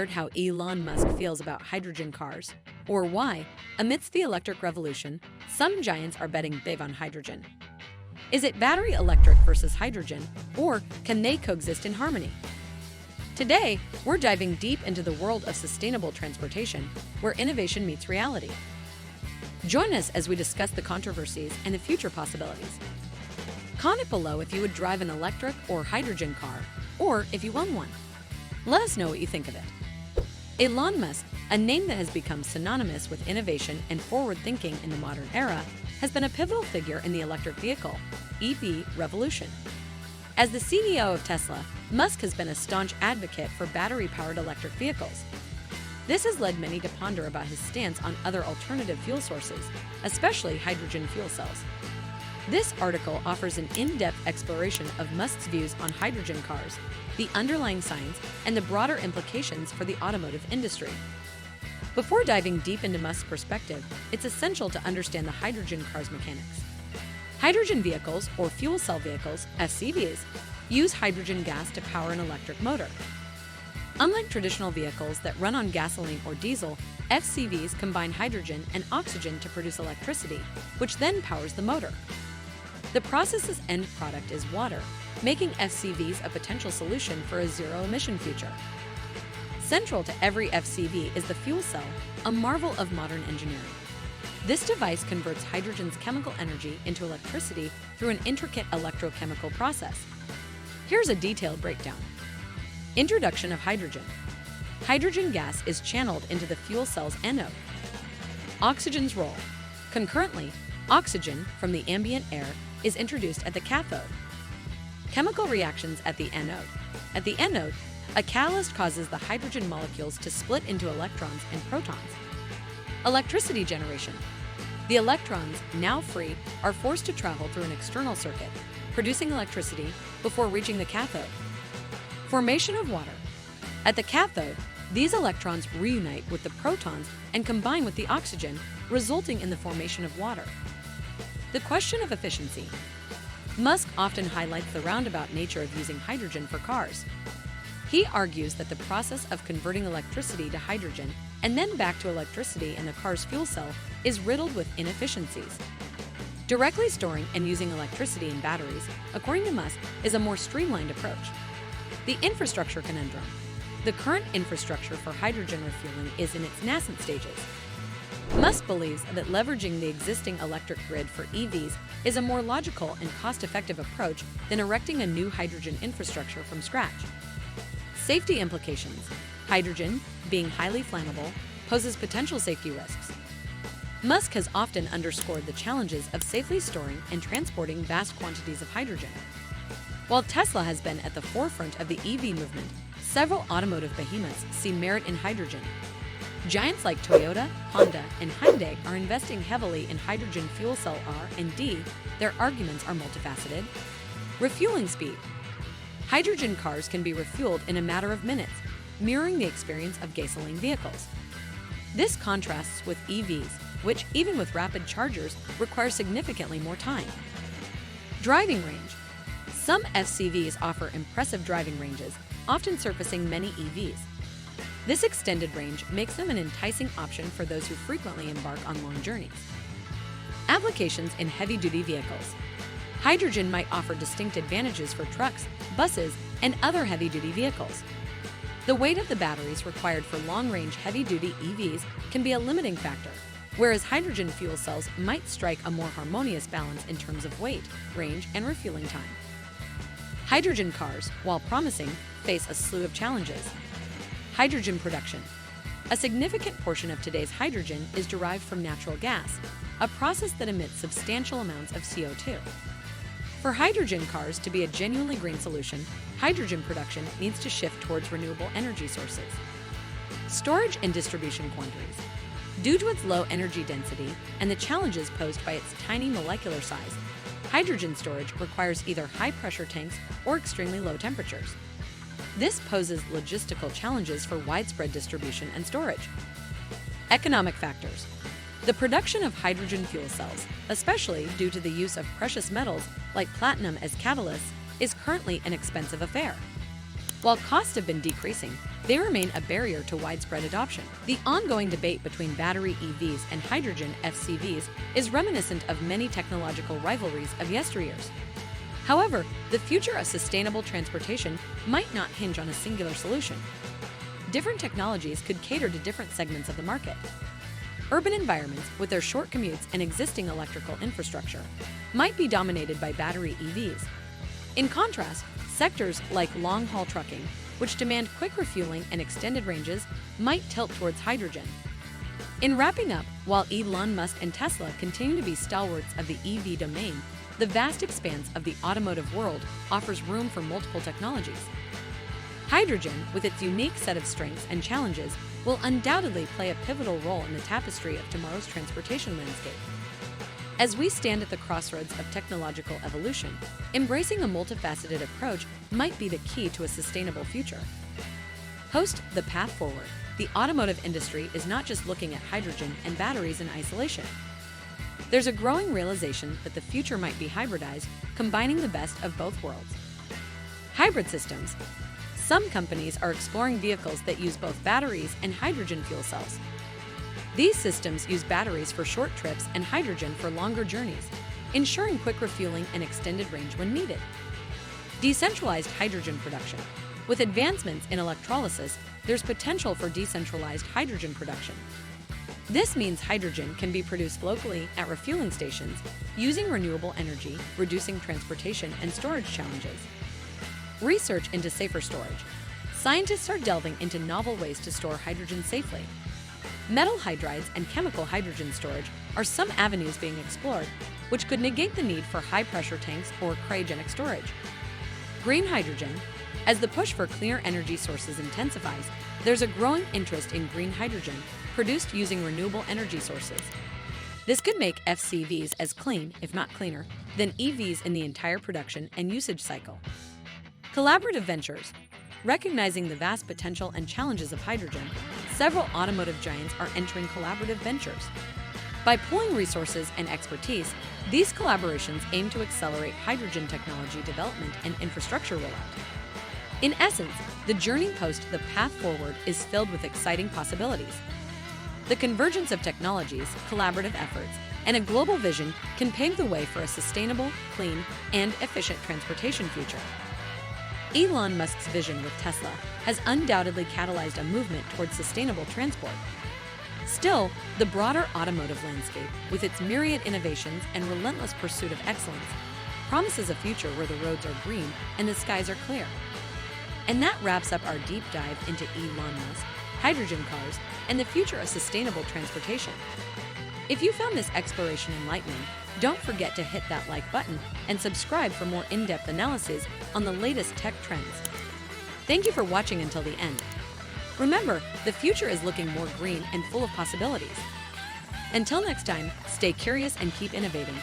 wondered how Elon Musk feels about hydrogen cars? Or why, amidst the electric revolution, some giants are betting big on hydrogen? Is it battery electric versus hydrogen, or can they coexist in harmony? Today, we're diving deep into the world of sustainable transportation, where innovation meets reality. Join us as we discuss the controversies and the future possibilities. Comment below if you would drive an electric or hydrogen car, or if you own one. Let us know what you think of it. Elon Musk, a name that has become synonymous with innovation and forward-thinking in the modern era, has been a pivotal figure in the electric vehicle (EV) revolution. As the CEO of Tesla, Musk has been a staunch advocate for battery-powered electric vehicles. This has led many to ponder about his stance on other alternative fuel sources, especially hydrogen fuel cells. This article offers an in-depth exploration of Musk's views on hydrogen cars, the underlying science, and the broader implications for the automotive industry. Before diving deep into Musk's perspective, it's essential to understand the hydrogen car's mechanics. Hydrogen vehicles, or fuel cell vehicles, FCVs, use hydrogen gas to power an electric motor. Unlike traditional vehicles that run on gasoline or diesel, FCVs combine hydrogen and oxygen to produce electricity, which then powers the motor. The process's end product is water, making FCVs a potential solution for a zero-emission future. Central to every FCV is the fuel cell, a marvel of modern engineering. This device converts hydrogen's chemical energy into electricity through an intricate electrochemical process. Here's a detailed breakdown. Introduction of hydrogen. Hydrogen gas is channeled into the fuel cell's anode. Oxygen's role. Concurrently, oxygen from the ambient air is introduced at the cathode. Chemical reactions at the anode. At the anode, a catalyst causes the hydrogen molecules to split into electrons and protons. Electricity generation. The electrons, now free, are forced to travel through an external circuit, producing electricity before reaching the cathode. Formation of water. At the cathode, these electrons reunite with the protons and combine with the oxygen, resulting in the formation of water. The question of efficiency. Musk often highlights the roundabout nature of using hydrogen for cars. He argues that the process of converting electricity to hydrogen and then back to electricity in the car's fuel cell is riddled with inefficiencies. Directly storing and using electricity in batteries, according to Musk, is a more streamlined approach. The infrastructure conundrum. The current infrastructure for hydrogen refueling is in its nascent stages. Musk believes that leveraging the existing electric grid for EVs is a more logical and cost-effective approach than erecting a new hydrogen infrastructure from scratch. Safety implications. Hydrogen, being highly flammable, poses potential safety risks. Musk has often underscored the challenges of safely storing and transporting vast quantities of hydrogen. While Tesla has been at the forefront of the EV movement, several automotive behemoths see merit in hydrogen. Giants like Toyota, Honda, and Hyundai are investing heavily in hydrogen fuel cell R&D. Their arguments are multifaceted. Refueling speed. Hydrogen cars can be refueled in a matter of minutes, mirroring the experience of gasoline vehicles. This contrasts with EVs, which, even with rapid chargers, require significantly more time. Driving range. Some FCVs offer impressive driving ranges, often surpassing many EVs. This extended range makes them an enticing option for those who frequently embark on long journeys. Applications in heavy-duty vehicles. Hydrogen might offer distinct advantages for trucks, buses, and other heavy-duty vehicles. The weight of the batteries required for long-range heavy-duty EVs can be a limiting factor, whereas hydrogen fuel cells might strike a more harmonious balance in terms of weight, range, and refueling time. Hydrogen cars, while promising, face a slew of challenges. Hydrogen production. A significant portion of today's hydrogen is derived from natural gas, a process that emits substantial amounts of CO2. For hydrogen cars to be a genuinely green solution, hydrogen production needs to shift towards renewable energy sources. Storage and distribution quandaries. Due to its low energy density and the challenges posed by its tiny molecular size, hydrogen storage requires either high-pressure tanks or extremely low temperatures. This poses logistical challenges for widespread distribution and storage. Economic factors. The production of hydrogen fuel cells, especially due to the use of precious metals like platinum as catalysts, is currently an expensive affair. While costs have been decreasing, they remain a barrier to widespread adoption. The ongoing debate between battery EVs and hydrogen FCVs is reminiscent of many technological rivalries of yesteryears. However, the future of sustainable transportation might not hinge on a singular solution. Different technologies could cater to different segments of the market. Urban environments, with their short commutes and existing electrical infrastructure, might be dominated by battery EVs. In contrast, sectors like long-haul trucking, which demand quick refueling and extended ranges, might tilt towards hydrogen. In wrapping up, while Elon Musk and Tesla continue to be stalwarts of the EV domain, the vast expanse of the automotive world offers room for multiple technologies. Hydrogen, with its unique set of strengths and challenges, will undoubtedly play a pivotal role in the tapestry of tomorrow's transportation landscape. As we stand at the crossroads of technological evolution, embracing a multifaceted approach might be the key to a sustainable future. Host The Path Forward. The automotive industry is not just looking at hydrogen and batteries in isolation. There's a growing realization that the future might be hybridized, combining the best of both worlds. Hybrid systems. Some companies are exploring vehicles that use both batteries and hydrogen fuel cells. These systems use batteries for short trips and hydrogen for longer journeys, ensuring quick refueling and extended range when needed. Decentralized hydrogen production. With advancements in electrolysis, there's potential for decentralized hydrogen production. This means hydrogen can be produced locally at refueling stations using renewable energy, reducing transportation and storage challenges. Research into safer storage. Scientists are delving into novel ways to store hydrogen safely. Metal hydrides and chemical hydrogen storage are some avenues being explored, which could negate the need for high-pressure tanks or cryogenic storage. Green hydrogen. As the push for cleaner energy sources intensifies, there's a growing interest in green hydrogen produced using renewable energy sources. This could make FCVs as clean, if not cleaner, than EVs in the entire production and usage cycle. Collaborative ventures. Recognizing the vast potential and challenges of hydrogen, several automotive giants are entering collaborative ventures. By pooling resources and expertise, these collaborations aim to accelerate hydrogen technology development and infrastructure rollout. In essence, the journey post The Path Forward is filled with exciting possibilities. The convergence of technologies, collaborative efforts, and a global vision can pave the way for a sustainable, clean, and efficient transportation future. Elon Musk's vision with Tesla has undoubtedly catalyzed a movement towards sustainable transport. Still, the broader automotive landscape, with its myriad innovations and relentless pursuit of excellence, promises a future where the roads are green and the skies are clear. And that wraps up our deep dive into Elon Musk, hydrogen cars, and the future of sustainable transportation. If you found this exploration enlightening, don't forget to hit that like button and subscribe for more in-depth analysis on the latest tech trends. Thank you for watching until the end. Remember, the future is looking more green and full of possibilities. Until next time, stay curious and keep innovating.